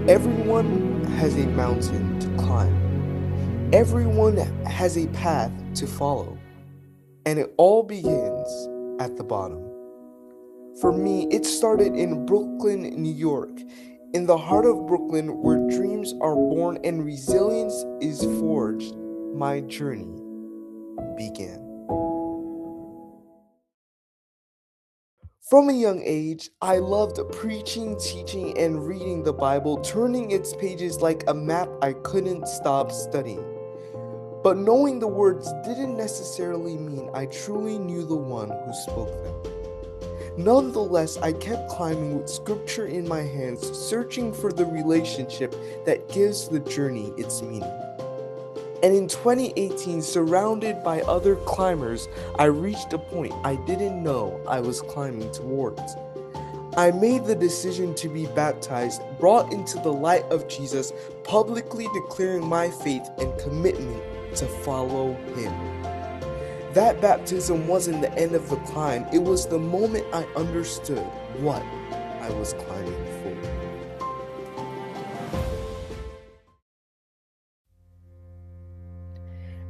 Everyone has a mountain to climb. Everyone has a path to follow. And it all begins at the bottom. For me, it started in Brooklyn, New York, in the heart of Brooklyn where dreams are born and resilience is forged. My journey began. From a young age, I loved preaching, teaching, and reading the Bible, turning its pages like a map I couldn't stop studying. But knowing the words didn't necessarily mean I truly knew the one who spoke them. Nonetheless, I kept climbing with scripture in my hands, searching for the relationship that gives the journey its meaning. And in 2018, surrounded by other climbers, I reached a point I didn't know I was climbing towards. I made the decision to be baptized, brought into the light of Jesus, publicly declaring my faith and commitment to follow Him. That baptism wasn't the end of the climb, it was the moment I understood what I was climbing for.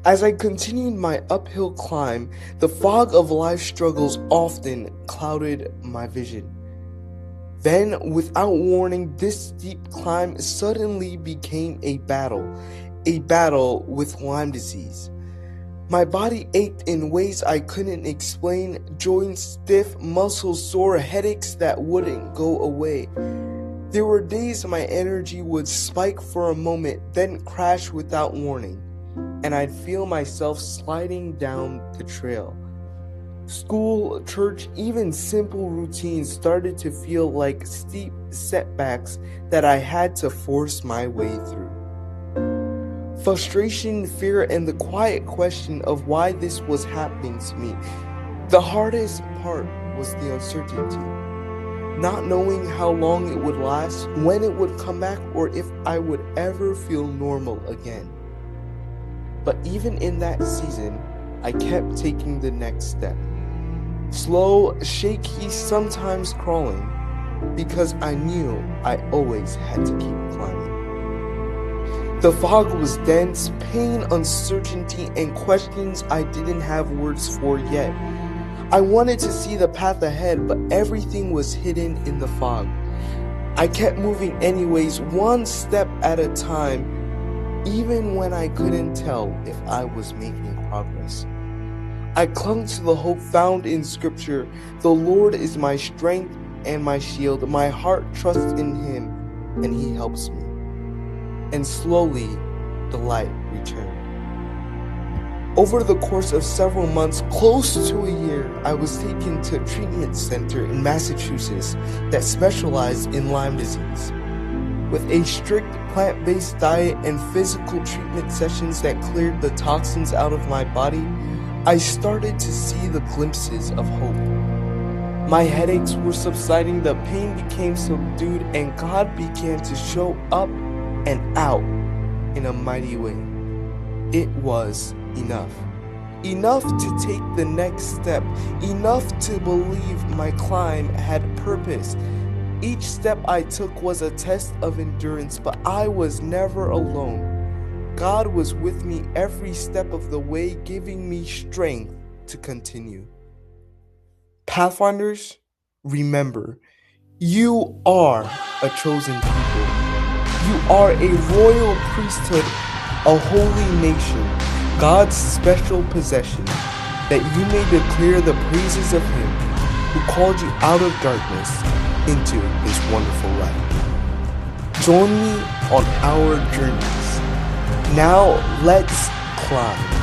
As I continued my uphill climb, the fog of life struggles often clouded my vision. Then, without warning, this steep climb suddenly became a battle with Lyme disease. My body ached in ways I couldn't explain, joints stiff, muscles sore, headaches that wouldn't go away. There were days my energy would spike for a moment, then crash without warning, and I'd feel myself sliding down the trail. School, church, even simple routines started to feel like steep setbacks that I had to force my way through. Frustration, fear, and the quiet question of why this was happening to me. The hardest part was the uncertainty. Not knowing how long it would last, when it would come back, or if I would ever feel normal again. But even in that season, I kept taking the next step. Slow, shaky, sometimes crawling, because I knew I always had to keep climbing. The fog was dense, pain, uncertainty, and questions I didn't have words for yet. I wanted to see the path ahead, but everything was hidden in the fog. I kept moving anyways, one step at a time, even when I couldn't tell if I was making progress. I clung to the hope found in Scripture. The Lord is my strength and my shield. My heart trusts in Him, and He helps me. And slowly, the light returned. Over the course of several months, close to a year, I was taken to a treatment center in Massachusetts that specialized in Lyme disease. With a strict plant-based diet and physical treatment sessions that cleared the toxins out of my body, I started to see the glimpses of hope. My headaches were subsiding, the pain became subdued, and God began to show up and out in a mighty way. It was enough. Enough to take the next step. Enough to believe my climb had purpose. Each step I took was a test of endurance, but I was never alone. God was with me every step of the way, giving me strength to continue. Pathfinders, remember, you are a chosen people. You are a royal priesthood, a holy nation, God's special possession, that you may declare the praises of Him who called you out of darkness into His wonderful light. Join me on our journeys. Now let's climb.